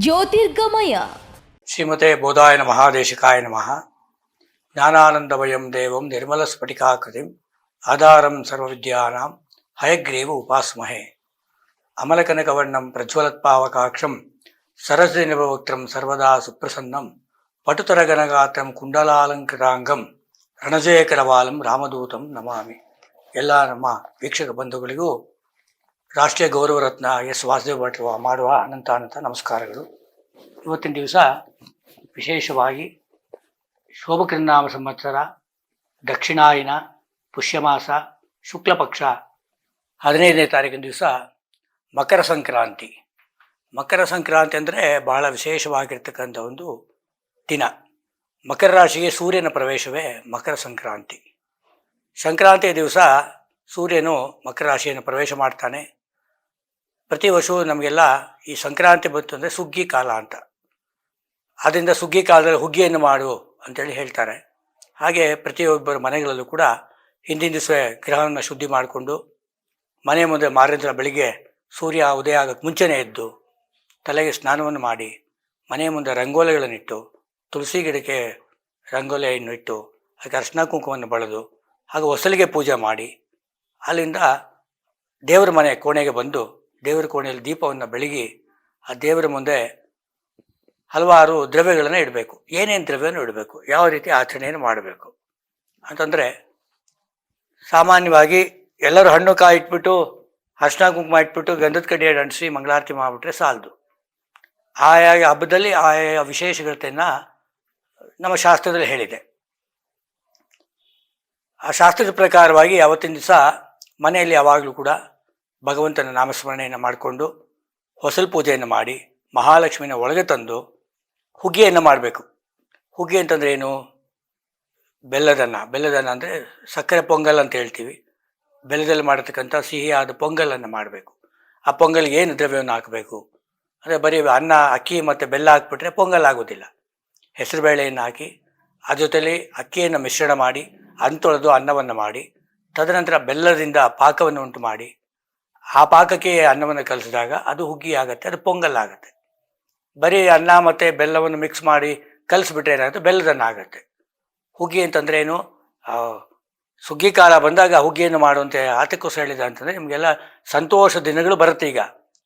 ಜ್ಯೋತಿರ್ಗಮಯ ಶ್ರೀಮತೆ ಬೋಧಾಯ ಮಹಾದೇಶಿಕಾಯ ನಮಃ. ಜ್ಞಾನಾನಂದಮಯಂ ದೇವಂ ನಿರ್ಮಲ ಸ್ಫಟಿಕಾಕೃತಿಂ ಆಧಾರಂ ಸರ್ವವಿದ್ಯಾನಾಂ ಹಯಗ್ರೀವ ಉಪಾಸ್ಮಹೇ. ಅಮಲಕನಕವರ್ಣಂ ಪ್ರಜ್ವಲತ್ಪಾವಕಾಕ್ಷಂ ಸರಸಿ ನಿಭವಕ್ತ್ರಂ ಸರ್ವದಾ ಸುಪ್ರಸನ್ನಂ ಪಟುತರಗನಗಾತ್ರಂ ಕುಂಡಲಾಲಂಕೃತಾಂಗಂ ರಣಜಯಕರವಾಲಂ ರಾಮದೂತಂ ನಮಾಮಿ. ಎಲ್ಲ ನಮ್ಮ ವೀಕ್ಷಕ ಬಂಧುಗಳಿಗೂ ರಾಷ್ಟ್ರೀಯ ಗೌರವ ರತ್ನ ಎಸ್ ವಾಸುದೇವ ಭಟ್ರು ಮಾಡುವ ಅನಂತ ನಮಸ್ಕಾರಗಳು. ಇವತ್ತಿನ ದಿವಸ ವಿಶೇಷವಾಗಿ ಶೋಭಕೃನ್ನಾಮ ಸಂವತ್ಸರ ದಕ್ಷಿಣಾಯನ ಪುಷ್ಯಮಾಸ ಶುಕ್ಲಪಕ್ಷ 15ನೇ ತಾರೀಕಿನ ದಿವಸ ಮಕರ ಸಂಕ್ರಾಂತಿ. ಮಕರ ಸಂಕ್ರಾಂತಿ ಅಂದರೆ ಬಹಳ ವಿಶೇಷವಾಗಿರ್ತಕ್ಕಂಥ ಒಂದು ದಿನ. ಮಕರ ರಾಶಿಗೆ ಸೂರ್ಯನ ಪ್ರವೇಶವೇ ಮಕರ ಸಂಕ್ರಾಂತಿ. ಸಂಕ್ರಾಂತಿಯ ದಿವಸ ಸೂರ್ಯನು ಮಕರ ರಾಶಿಯನ್ನು ಪ್ರವೇಶ ಮಾಡ್ತಾನೆ. ಪ್ರತಿ ವರ್ಷವೂ ನಮಗೆಲ್ಲ ಈ ಸಂಕ್ರಾಂತಿ ಬಂತು ಅಂದರೆ ಸುಗ್ಗಿ ಕಾಲ ಅಂತ. ಆದ್ದರಿಂದ ಸುಗ್ಗಿ ಕಾಲದಲ್ಲಿ ಹುಗ್ಗಿಯನ್ನು ಮಾಡು ಅಂತೇಳಿ ಹೇಳ್ತಾರೆ. ಹಾಗೆ ಪ್ರತಿಯೊಬ್ಬರ ಮನೆಗಳಲ್ಲೂ ಕೂಡ ಹಿಂದಿನ ದಿವಸ ಗೃಹವನ್ನು ಶುದ್ಧಿ ಮಾಡಿಕೊಂಡು ಮನೆ ಮುಂದೆ ಮಾರನೇ ಬೆಳಿಗ್ಗೆ ಸೂರ್ಯ ಉದಯ ಆಗೋಕ್ಕೆ ಮುಂಚೆನೇ ಎದ್ದು ತಲೆಗೆ ಸ್ನಾನವನ್ನು ಮಾಡಿ ಮನೆಯ ಮುಂದೆ ರಂಗೋಲಿಗಳನ್ನಿಟ್ಟು ತುಳಸಿ ಗಿಡಕ್ಕೆ ರಂಗೋಲಿಯನ್ನು ಇಟ್ಟು ಅದಕ್ಕೆ ಅರ್ಶಿನ ಕುಂಕುಮವನ್ನು ಬಳದು ಹಾಗೂ ಹೊಸಲಿಗೆ ಪೂಜೆ ಮಾಡಿ ಅಲ್ಲಿಂದ ದೇವರ ಮನೆ ಕೋಣೆಗೆ ಬಂದು ದೇವರ ಕೋಣೆಯಲ್ಲಿ ದೀಪವನ್ನು ಬೆಳಗಿ ಆ ದೇವರ ಮುಂದೆ ಹಲವಾರು ದ್ರವ್ಯಗಳನ್ನು ಇಡಬೇಕು. ಏನೇನು ದ್ರವ್ಯವನ್ನು ಇಡಬೇಕು, ಯಾವ ರೀತಿ ಆಚರಣೆಯನ್ನು ಮಾಡಬೇಕು ಅಂತಂದರೆ, ಸಾಮಾನ್ಯವಾಗಿ ಎಲ್ಲರೂ ಹಣ್ಣು ಕಾಯಿ ಇಟ್ಬಿಟ್ಟು ಅರ್ಶಿನ ಕುಂಕುಮ ಇಟ್ಬಿಟ್ಟು ಗಂಧದ ಕಡ್ಡಿ ಅಂಟಿಸಿ ಮಂಗಳಾರತಿ ಮಾಡಿಬಿಟ್ರೆ ಸಾಲದು. ಆಯಾ ಹಬ್ಬದಲ್ಲಿ ಆಯಾ ವಿಶೇಷತೆಯನ್ನು ನಮ್ಮ ಶಾಸ್ತ್ರದಲ್ಲಿ ಹೇಳಿದೆ. ಆ ಶಾಸ್ತ್ರದ ಪ್ರಕಾರವಾಗಿ ಅವತ್ತಿನ ದಿವಸ ಮನೆಯಲ್ಲಿ ಯಾವಾಗಲೂ ಕೂಡ ಭಗವಂತನ ನಾಮಸ್ಮರಣೆಯನ್ನು ಮಾಡಿಕೊಂಡು ಹೊಸಲು ಪೂಜೆಯನ್ನು ಮಾಡಿ ಮಹಾಲಕ್ಷ್ಮಿನ ಒಳಗೆ ತಂದು ಹುಗ್ಗಿಯನ್ನು ಮಾಡಬೇಕು. ಹುಗ್ಗಿ ಅಂತಂದರೆ ಏನು? ಬೆಲ್ಲದನ್ನ ಅಂದರೆ ಸಕ್ಕರೆ ಪೊಂಗಲ್ ಅಂತ ಹೇಳ್ತೀವಿ. ಬೆಲ್ಲದಲ್ಲಿ ಮಾಡತಕ್ಕಂಥ ಸಿಹಿಯಾದ ಪೊಂಗಲನ್ನು ಮಾಡಬೇಕು. ಆ ಪೊಂಗಲ್ಗೆ ಏನು ದ್ರವ್ಯವನ್ನು ಹಾಕಬೇಕು ಅಂದರೆ ಬರೀ ಅನ್ನ ಅಕ್ಕಿ ಮತ್ತು ಬೆಲ್ಲ ಹಾಕ್ಬಿಟ್ರೆ ಪೊಂಗಲ್ ಆಗೋದಿಲ್ಲ. ಹೆಸರುಬೇಳೆಯನ್ನು ಹಾಕಿ ಆ ಜೊತೆಯಲ್ಲಿ ಅಕ್ಕಿಯನ್ನು ಮಿಶ್ರಣ ಮಾಡಿ ತೊಳೆದು ಅನ್ನವನ್ನು ಮಾಡಿ ತದನಂತರ ಬೆಲ್ಲದಿಂದ ಪಾಕವನ್ನು ಉಂಟು ಮಾಡಿ ಆ ಪಾಕಕ್ಕೆ ಅನ್ನವನ್ನು ಕಲಿಸಿದಾಗ ಅದು ಹುಗ್ಗಿ ಆಗುತ್ತೆ, ಅದು ಪೊಂಗಲ್ ಆಗುತ್ತೆ. ಬರೀ ಅನ್ನ ಮತ್ತು ಬೆಲ್ಲವನ್ನು ಮಿಕ್ಸ್ ಮಾಡಿ ಕಲಿಸ್ಬಿಟ್ರೆ ಏನಾಗುತ್ತೆ, ಬೆಲ್ಲದನ್ನ ಆಗುತ್ತೆ. ಹುಗ್ಗಿ ಅಂತಂದ್ರೆ ಏನು? ಸುಗ್ಗಿ ಕಾಲ ಬಂದಾಗ ಹುಗ್ಗಿಯನ್ನು ಮಾಡುವಂತೆ ಆತಕ್ಕೋಸ್ಕರ ಹೇಳಿದ ಅಂತಂದರೆ ನಿಮಗೆಲ್ಲ ಸಂತೋಷ ದಿನಗಳು ಬರುತ್ತೆ.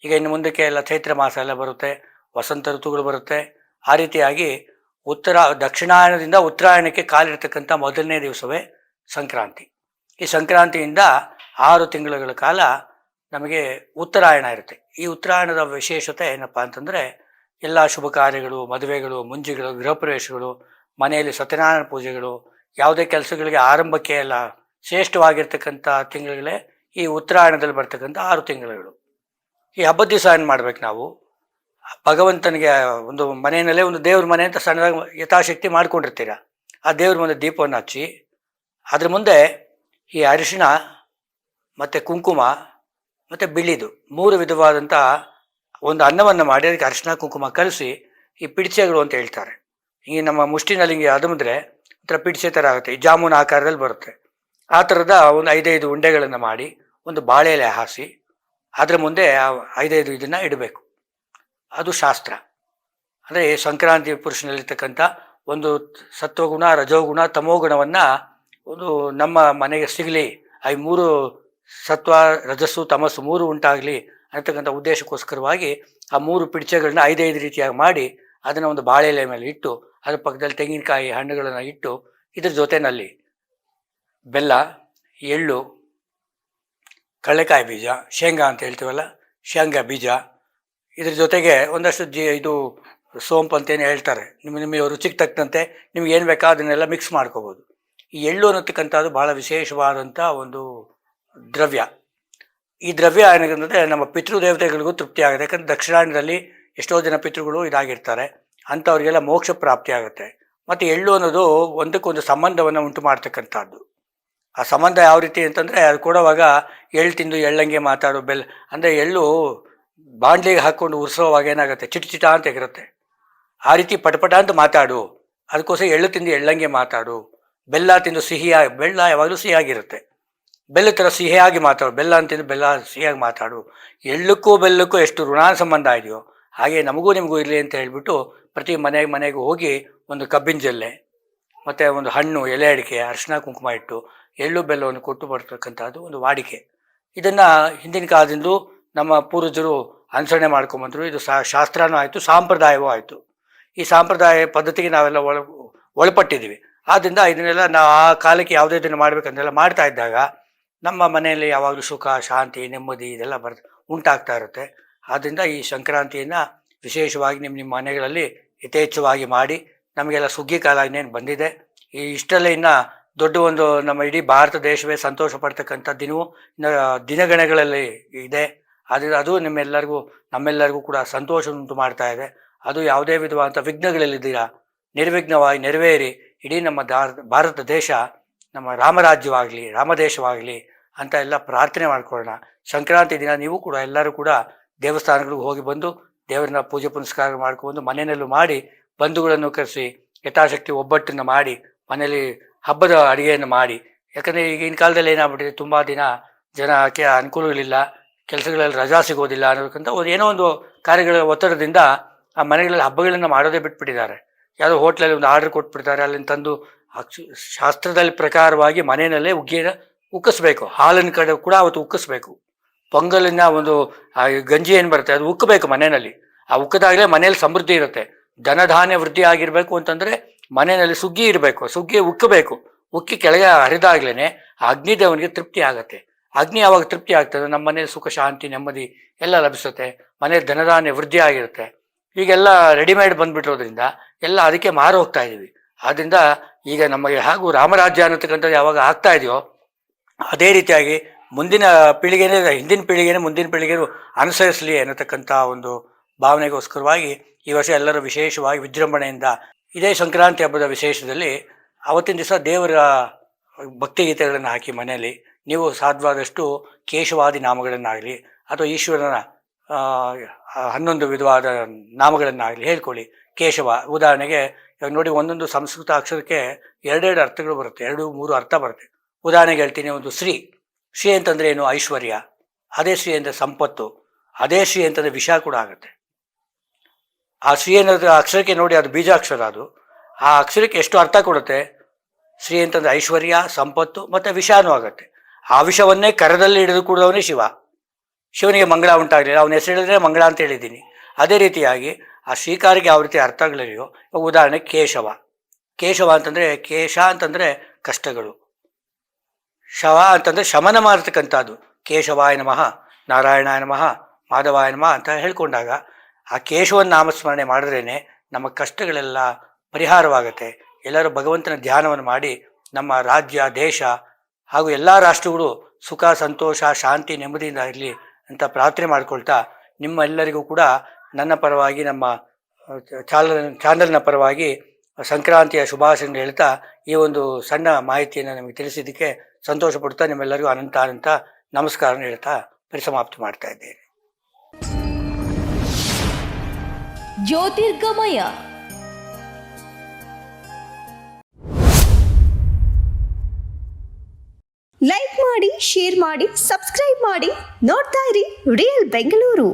ಈಗ ಇನ್ನು ಮುಂದಕ್ಕೆ ಎಲ್ಲ ಚೈತ್ರ ಮಾಸ ಎಲ್ಲ ಬರುತ್ತೆ, ವಸಂತ ಋತುಗಳು ಬರುತ್ತೆ. ಆ ರೀತಿಯಾಗಿ ದಕ್ಷಿಣಾಯನದಿಂದ ಉತ್ತರಾಯಣಕ್ಕೆ ಕಾಲಿರ್ತಕ್ಕಂಥ ಮೊದಲನೇ ದಿವಸವೇ ಸಂಕ್ರಾಂತಿ. ಈ ಸಂಕ್ರಾಂತಿಯಿಂದ 6 ತಿಂಗಳುಗಳ ಕಾಲ ನಮಗೆ ಉತ್ತರಾಯಣ ಇರುತ್ತೆ. ಈ ಉತ್ತರಾಯಣದ ವಿಶೇಷತೆ ಏನಪ್ಪ ಅಂತಂದರೆ, ಎಲ್ಲ ಶುಭ ಕಾರ್ಯಗಳು, ಮದುವೆಗಳು, ಮುಂಜಿಗಳು, ಗೃಹ ಪ್ರವೇಶಗಳು, ಮನೆಯಲ್ಲಿ ಸತ್ಯನಾರಾಯಣ ಪೂಜೆಗಳು, ಯಾವುದೇ ಕೆಲಸಗಳಿಗೆ ಆರಂಭಕ್ಕೆ ಎಲ್ಲ ಶ್ರೇಷ್ಠವಾಗಿರ್ತಕ್ಕಂಥ ತಿಂಗಳುಗಳೇ ಈ ಉತ್ತರಾಯಣದಲ್ಲಿ ಬರ್ತಕ್ಕಂಥ 6 ತಿಂಗಳುಗಳು. ಈ ಹಬ್ಬದ ದಿವಸ ಏನು ಮಾಡ್ಬೇಕು ನಾವು? ಭಗವಂತನಿಗೆ ಒಂದು ಮನೆಯಲ್ಲೇ ಒಂದು ದೇವ್ರ ಮನೆ ಅಂತ ಸಣ್ಣದಾಗಿ ಯಥಾಶಕ್ತಿ ಮಾಡ್ಕೊಂಡಿರ್ತೀರ. ಆ ದೇವ್ರ ಮುಂದೆ ದೀಪವನ್ನು ಹಚ್ಚಿ ಅದ್ರ ಮುಂದೆ ಈ ಅರಿಶಿಣ ಮತ್ತು ಕುಂಕುಮ ಮತ್ತು ಬಿಳಿದು 3 ವಿಧವಾದಂಥ ಒಂದು ಅನ್ನವನ್ನು ಮಾಡಿ ಅದಕ್ಕೆ ಅರಿಶಿನ ಕುಂಕುಮ ಕಲಿಸಿ ಈ ಪಿಡಿಚೆಗಳು ಅಂತ ಹೇಳ್ತಾರೆ. ಈ ನಮ್ಮ ಮುಷ್ಟಿನಲ್ಲಿ ಹಿಂಗೆ ಅದಮಿದ್ರೆ ಒಂಥರ ಪಿಡಿಚೆ ಥರ ಆಗುತ್ತೆ, ಈ ಜಾಮೂನ್ ಆಕಾರದಲ್ಲಿ ಬರುತ್ತೆ. ಆ ಥರದ ಒಂದು 5 ಉಂಡೆಗಳನ್ನು ಮಾಡಿ ಒಂದು ಬಾಳೆ ಎಲೆ ಹಾಸಿ ಅದರ ಮುಂದೆ 5 ಇದನ್ನು ಇಡಬೇಕು. ಅದು ಶಾಸ್ತ್ರ. ಅಂದರೆ ಸಂಕ್ರಾಂತಿ ಪುರುಷನಲ್ಲಿರ್ತಕ್ಕಂಥ ಒಂದು ಸತ್ವಗುಣ, ರಜೋಗುಣ, ತಮೋಗುಣವನ್ನು ಒಂದು ನಮ್ಮ ಮನೆಗೆ ಸಿಗಲಿ, ಈ 3 ಸತ್ವ, ರಜಸ್ಸು, ತಮಸ್ಸು 3 ಉಂಟಾಗಲಿ ಅನ್ನತಕ್ಕಂಥ ಉದ್ದೇಶಕ್ಕೋಸ್ಕರವಾಗಿ ಆ 3 ಪಿಡಿಚೆಗಳನ್ನ 5 ರೀತಿಯಾಗಿ ಮಾಡಿ ಅದನ್ನು ಒಂದು ಬಾಳೆ ಎಲೆ ಮೇಲೆ ಇಟ್ಟು ಅದ್ರ ಪಕ್ಕದಲ್ಲಿ ತೆಂಗಿನಕಾಯಿ ಹಣ್ಣುಗಳನ್ನು ಇಟ್ಟು ಇದ್ರ ಜೊತೆಯಲ್ಲಿ ಬೆಲ್ಲ, ಎಳ್ಳು, ಕಡಲೆಕಾಯಿ ಬೀಜ, ಶೇಂಗಾ ಅಂತ ಹೇಳ್ತೀವಲ್ಲ, ಶೇಂಗಾ ಬೀಜ, ಇದ್ರ ಜೊತೆಗೆ ಒಂದಷ್ಟು ಇದು ಸೋಂಪು ಅಂತೇನು ಹೇಳ್ತಾರೆ. ನಿಮಗೆ ರುಚಿಗೆ ತಕ್ಕಂತೆ ನಿಮ್ಗೆ ಏನು ಬೇಕಾ ಅದನ್ನೆಲ್ಲ ಮಿಕ್ಸ್ ಮಾಡ್ಕೋಬೋದು. ಈ ಎಳ್ಳು ಅನ್ನತಕ್ಕಂಥದ್ದು ಭಾಳ ವಿಶೇಷವಾದಂಥ ಒಂದು ದ್ರವ್ಯ. ಈ ದ್ರವ್ಯ ಏನಂದರೆ ನಮ್ಮ ಪಿತೃದೇವತೆಗಳಿಗೂ ತೃಪ್ತಿ ಆಗುತ್ತೆ. ಯಾಕಂದರೆ ದಕ್ಷಿಣಾಯನದಲ್ಲಿ ಎಷ್ಟೋ ಜನ ಪಿತೃಗಳು ಇದಾಗಿರ್ತಾರೆ, ಅಂಥವ್ರಿಗೆಲ್ಲ ಮೋಕ್ಷ ಪ್ರಾಪ್ತಿ ಆಗುತ್ತೆ. ಮತ್ತು ಎಳ್ಳು ಅನ್ನೋದು ಒಂದಕ್ಕೊಂದು ಸಂಬಂಧವನ್ನು ಉಂಟು ಮಾಡ್ತಕ್ಕಂಥದ್ದು. ಆ ಸಂಬಂಧ ಯಾವ ರೀತಿ ಅಂತಂದರೆ, ಅದು ಕೊಡುವಾಗ ಎಳ್ಳು ತಿಂದು ಎಳ್ಳಂಗೆ ಮಾತಾಡು, ಅಂದರೆ ಎಳ್ಳು ಬಾಂಡ್ಲಿಗೆ ಹಾಕ್ಕೊಂಡು ಉರ್ಸೋವಾಗ ಏನಾಗುತ್ತೆ, ಚಿಟ ಅಂತ ಇರುತ್ತೆ. ಆ ರೀತಿ ಪಟಪಟ ಅಂತ ಮಾತಾಡು, ಅದಕ್ಕೋಸ್ಕರ ಎಳ್ಳು ತಿಂದು ಎಳ್ಳಂಗೆ ಮಾತಾಡು. ಬೆಲ್ಲ ತಿಂದು ಬೆಲ್ಲ ಯಾವಾಗಲೂ ಸಿಹಿಯಾಗಿರುತ್ತೆ, ಬೆಲ್ಲ ಥರ ಸಿಹಿಯಾಗಿ ಮಾತಾಡು. ಬೆಲ್ಲ ಅಂತಿದ್ದು ಬೆಲ್ಲ ಸಿಹಿಯಾಗಿ ಮಾತಾಡು. ಎಳ್ಳಕ್ಕೂ ಬೆಲ್ಲಕ್ಕೂ ಎಷ್ಟು ಋಣ ಸಂಬಂಧ ಇದೆಯೋ ಹಾಗೆ ನಮಗೂ ನಿಮಗೂ ಇರಲಿ ಅಂತ ಹೇಳಿಬಿಟ್ಟು ಪ್ರತಿ ಮನೆಗೂ ಹೋಗಿ ಒಂದು ಕಬ್ಬಿನ ಜಲ್ಲೆ ಮತ್ತು ಒಂದು ಹಣ್ಣು, ಎಲೆ ಅಡಿಕೆ, ಅರಿಶಿನ ಕುಂಕುಮ ಇಟ್ಟು ಎಳ್ಳು ಬೆಲ್ಲವನ್ನು ಕೊಟ್ಟು ಬರ್ತಕ್ಕಂಥದ್ದು ಒಂದು ವಾಡಿಕೆ. ಇದನ್ನು ಹಿಂದಿನ ಕಾಲದಿಂದಲೂ ನಮ್ಮ ಪೂರ್ವಜರು ಅನುಸರಣೆ ಮಾಡ್ಕೊಂಬಂದರು. ಇದು ಶಾಸ್ತ್ರನೂ ಆಯಿತು, ಸಾಂಪ್ರದಾಯವೂ ಆಯಿತು. ಈ ಸಾಂಪ್ರದಾಯ ಪದ್ಧತಿಗೆ ನಾವೆಲ್ಲ ಒಳಪಟ್ಟಿದ್ದೀವಿ. ಆದ್ದರಿಂದ ಇದನ್ನೆಲ್ಲ ನಾವು ಆ ಕಾಲಕ್ಕೆ ಯಾವುದೇ ಇದನ್ನು ಮಾಡಬೇಕಂತೆಲ್ಲ ಮಾಡ್ತಾ ಇದ್ದಾಗ ನಮ್ಮ ಮನೆಯಲ್ಲಿ ಯಾವಾಗಲೂ ಸುಖ, ಶಾಂತಿ, ನೆಮ್ಮದಿ ಇದೆಲ್ಲ ಉಂಟಾಗ್ತಾ ಇರುತ್ತೆ. ಆದ್ದರಿಂದ ಈ ಸಂಕ್ರಾಂತಿಯನ್ನು ವಿಶೇಷವಾಗಿ ನಿಮ್ಮ ಮನೆಗಳಲ್ಲಿ ಯಥೇಚ್ಛವಾಗಿ ಮಾಡಿ, ನಮಗೆಲ್ಲ ಸುಗ್ಗಿ ಕಾಲ ಇನ್ನೇನು ಬಂದಿದೆ. ಈ ಇಷ್ಟಲ್ಲೇ ಇನ್ನು ದೊಡ್ಡ ಒಂದು ನಮ್ಮ ಇಡೀ ಭಾರತ ದೇಶವೇ ಸಂತೋಷ ಪಡ್ತಕ್ಕಂಥ ದಿನಗಣಗಳಲ್ಲಿ ಇದೆ. ಅದು ನಮ್ಮೆಲ್ಲರಿಗೂ ಕೂಡ ಸಂತೋಷ ಉಂಟು ಮಾಡ್ತಾ ಇದೆ. ಅದು ಯಾವುದೇ ವಿಧವಾದಂಥ ವಿಘ್ನಗಳಲ್ಲಿದ್ದೀರಾ ನಿರ್ವಿಘ್ನವಾಗಿ ನೆರವೇರಿ ಇಡೀ ನಮ್ಮ ಭಾರತ ದೇಶ ನಮ್ಮ ರಾಮರಾಜ್ಯವಾಗಲಿ, ರಾಮದೇಶವಾಗಲಿ ಅಂತ ಎಲ್ಲ ಪ್ರಾರ್ಥನೆ ಮಾಡ್ಕೊಳ್ಳೋಣ. ಸಂಕ್ರಾಂತಿ ದಿನ ನೀವು ಕೂಡ ಎಲ್ಲರೂ ಕೂಡ ದೇವಸ್ಥಾನಗಳಿಗೆ ಹೋಗಿ ಬಂದು ದೇವರನ್ನ ಪೂಜೆ ಪುನಸ್ಕಾರ ಮಾಡ್ಕೊಂಡು ಮನೆಯಲ್ಲೂ ಮಾಡಿ, ಬಂಧುಗಳನ್ನು ಕರೆಸಿ ಯಥಾಶಕ್ತಿ ಒಬ್ಬಟ್ಟನ್ನು ಮಾಡಿ ಮನೇಲಿ ಹಬ್ಬದ ಅಡುಗೆಯನ್ನು ಮಾಡಿ. ಯಾಕಂದರೆ ಈಗಿನ ಕಾಲದಲ್ಲಿ ಏನಾಗ್ಬಿಟ್ಟಿದೆ, ತುಂಬ ಜನಕ್ಕೆ ಅನುಕೂಲಗಳಿಲ್ಲ, ಕೆಲಸಗಳಲ್ಲಿ ರಜಾ ಸಿಗೋದಿಲ್ಲ ಅನ್ನೋದಕ್ಕಿಂತ ಏನೋ ಒಂದು ಕಾರ್ಯಗಳ ಒತ್ತಡದಿಂದ ಆ ಮನೆಗಳಲ್ಲಿ ಹಬ್ಬಗಳನ್ನು ಮಾಡೋದೇ ಬಿಟ್ಬಿಟ್ಟಿದ್ದಾರೆ. ಯಾವುದೋ ಹೋಟ್ಲಲ್ಲಿ ಒಂದು ಆರ್ಡರ್ ಕೊಟ್ಬಿಡ್ತಾರೆ, ಅಲ್ಲಿಂದ ತಂದು ಶಾಸ್ತ್ರದಲ್ಲಿ ಪ್ರಕಾರವಾಗಿ ಮನೆಯಲ್ಲೇ ಉಗ್ಗಿಯನ್ನು ಉಕ್ಕಿಸ್ಬೇಕು. ಹಾಲಿನ ಕಡೆ ಕೂಡ ಅವತ್ತು ಉಕ್ಕಿಸ್ಬೇಕು. ಪೊಂಗಲಿನ ಒಂದು ಗಂಜಿ ಏನು ಬರುತ್ತೆ ಅದು ಉಕ್ಕಬೇಕು ಮನೆಯಲ್ಲಿ. ಆ ಉಕ್ಕದಾಗಲೇ ಮನೆಯಲ್ಲಿ ಸಮೃದ್ಧಿ ಇರುತ್ತೆ. ಧನಧಾನ್ಯ ವೃದ್ಧಿ ಆಗಿರಬೇಕು ಅಂತಂದರೆ ಮನೆಯಲ್ಲಿ ಸುಗ್ಗಿ ಇರಬೇಕು. ಸುಗ್ಗಿ ಉಕ್ಕಬೇಕು. ಉಕ್ಕಿ ಕೆಳಗೆ ಹರಿದಾಗ್ಲೇ ಆ ಅಗ್ನಿದೇವನಿಗೆ ತೃಪ್ತಿ ಆಗುತ್ತೆ. ಅಗ್ನಿ ಯಾವಾಗ ತೃಪ್ತಿ ಆಗ್ತದೆ, ನಮ್ಮ ಮನೇಲಿ ಸುಖ, ಶಾಂತಿ, ನೆಮ್ಮದಿ ಎಲ್ಲ ಲಭಿಸುತ್ತೆ. ಮನೇಲಿ ಧನಧಾನ್ಯ ವೃದ್ಧಿ ಆಗಿರುತ್ತೆ. ಈಗೆಲ್ಲ ರೆಡಿಮೇಡ್ ಬಂದ್ಬಿಟ್ಟಿರೋದ್ರಿಂದ ಎಲ್ಲ ಅದಕ್ಕೆ ಮಾರು ಹೋಗ್ತಾ ಇದ್ದೀವಿ. ಆದ್ದರಿಂದ ಈಗ ನಮಗೆ ಹಾಗೂ ರಾಮರಾಜ್ಯ ಅನ್ನತಕ್ಕಂಥದ್ದು ಯಾವಾಗ ಆಗ್ತಾ ಇದೆಯೋ ಅದೇ ರೀತಿಯಾಗಿ ಮುಂದಿನ ಪೀಳಿಗೆನೇ, ಹಿಂದಿನ ಪೀಳಿಗೆನೇ ಮುಂದಿನ ಪೀಳಿಗೆಗೂ ಅನುಸರಿಸಲಿ ಅನ್ನತಕ್ಕಂಥ ಒಂದು ಭಾವನೆಗೋಸ್ಕರವಾಗಿ ಈ ವರ್ಷ ಎಲ್ಲರೂ ವಿಶೇಷವಾಗಿ ವಿಜೃಂಭಣೆಯಿಂದ ಇದೇ ಸಂಕ್ರಾಂತಿ ಹಬ್ಬದ ವಿಶೇಷದಲ್ಲಿ ಅವತ್ತಿನ ದಿವಸ ದೇವರ ಭಕ್ತಿಗೀತೆಗಳನ್ನು ಹಾಕಿ ಮನೆಯಲ್ಲಿ ನೀವು ಸಾಧ್ಯವಾದಷ್ಟು ಕೇಶವಾದಿ ನಾಮಗಳನ್ನಾಗಲಿ ಅಥವಾ ಈಶ್ವರನ 11 ವಿಧವಾದ ನಾಮಗಳನ್ನಾಗಲಿ ಹೇಳ್ಕೊಳ್ಳಿ. ಕೇಶವ ಉದಾಹರಣೆಗೆ ಇವಾಗ ನೋಡಿ, ಒಂದೊಂದು ಸಂಸ್ಕೃತ ಅಕ್ಷರಕ್ಕೆ 2 ಅರ್ಥಗಳು ಬರುತ್ತೆ, 2-3 ಅರ್ಥ ಬರುತ್ತೆ. ಉದಾಹರಣೆಗೆ ಹೇಳ್ತೀನಿ, ಒಂದು ಶ್ರೀ ಅಂತಂದರೆ ಏನು? ಐಶ್ವರ್ಯ. ಅದೇ ಶ್ರೀ ಅಂದರೆ ಸಂಪತ್ತು. ಅದೇ ಶ್ರೀ ಅಂತಂದರೆ ವಿಷ ಕೂಡ ಆಗುತ್ತೆ. ಆ ಶ್ರೀ ಅನ್ನೋದು ಅಕ್ಷರಕ್ಕೆ ನೋಡಿ, ಅದು ಬೀಜಾಕ್ಷರ. ಅದು ಆ ಅಕ್ಷರಕ್ಕೆ ಎಷ್ಟು ಅರ್ಥ ಕೊಡುತ್ತೆ. ಶ್ರೀ ಅಂತಂದರೆ ಐಶ್ವರ್ಯ, ಸಂಪತ್ತು ಮತ್ತು ವಿಷಾನೂ ಆಗುತ್ತೆ. ಆ ವಿಷವನ್ನೇ ಕರದಲ್ಲಿ ಹಿಡಿದು ಕೂಡವನೇ ಶಿವ. ಶಿವನಿಗೆ ಮಂಗಳ ಉಂಟಾಗಲಿಲ್ಲ, ಅವನ ಹೆಸರು ಹೇಳಿದ್ರೆ ಮಂಗಳ ಅಂತ ಹೇಳಿದ್ದೀನಿ. ಅದೇ ರೀತಿಯಾಗಿ ಆ ಶ್ರೀಕಾರಿಗೆ ಯಾವ ರೀತಿ ಅರ್ಥಗಳಿವೆಯೋ, ಉದಾಹರಣೆ ಕೇಶವ. ಕೇಶವ ಅಂತಂದರೆ, ಕೇಶ ಅಂತಂದರೆ ಕಷ್ಟಗಳು, ಶವ ಅಂತಂದರೆ ಶಮನ ಮಾಡತಕ್ಕಂಥದ್ದು. ಕೇಶವಾಯ ನಮಃ, ನಾರಾಯಣಾಯ ನಮಃ, ಮಾಧವಾಯ ನಮಃ ಅಂತ ಹೇಳ್ಕೊಂಡಾಗ ಆ ಕೇಶವನ ನಾಮಸ್ಮರಣೆ ಮಾಡಿದ್ರೇ ನಮ್ಮ ಕಷ್ಟಗಳೆಲ್ಲ ಪರಿಹಾರವಾಗುತ್ತೆ. ಎಲ್ಲರೂ ಭಗವಂತನ ಧ್ಯಾನವನ್ನು ಮಾಡಿ ನಮ್ಮ ರಾಜ್ಯ, ದೇಶ ಹಾಗೂ ಎಲ್ಲ ರಾಷ್ಟ್ರಗಳು ಸುಖ, ಸಂತೋಷ, ಶಾಂತಿ, ನೆಮ್ಮದಿಯಿಂದ ಇರಲಿ ಅಂತ ಪ್ರಾರ್ಥನೆ ಮಾಡ್ಕೊಳ್ತಾ, ನಿಮ್ಮೆಲ್ಲರಿಗೂ ಕೂಡ ನನ್ನ ಪರವಾಗಿ, ನಮ್ಮ ಚಾನಲ್ನ ಪರವಾಗಿ ಸಂಕ್ರಾಂತಿಯ ಶುಭಾಶಯಗಳನ್ನು ಹೇಳ್ತಾ ಈ ಒಂದು ಸಣ್ಣ ಮಾಹಿತಿಯನ್ನು ನಮಗೆ ತಿಳಿಸಿದ್ದಕ್ಕೆ ಸಂತೋಷ ಪಡ್ತಾ ನಿಮ್ಮೆಲ್ಲರಿಗೂ ಅನಂತ ನಮಸ್ಕಾರ ಹೇಳ್ತಾ ಪರಿಸಮಾಪ್ತಿ ಮಾಡ್ತಾ ಇದ್ದೇನೆ. ಜ್ಯೋತಿರ್ಗಮಯ ಲೈಕ್ ಮಾಡಿ, ಶೇರ್ ಮಾಡಿ, ಸಬ್ಸ್ಕ್ರೈಬ್ ಮಾಡಿ. ನೋಡ್ತಾ ಇರಿ ರಿಯಲ್ ಬೆಂಗಳೂರು.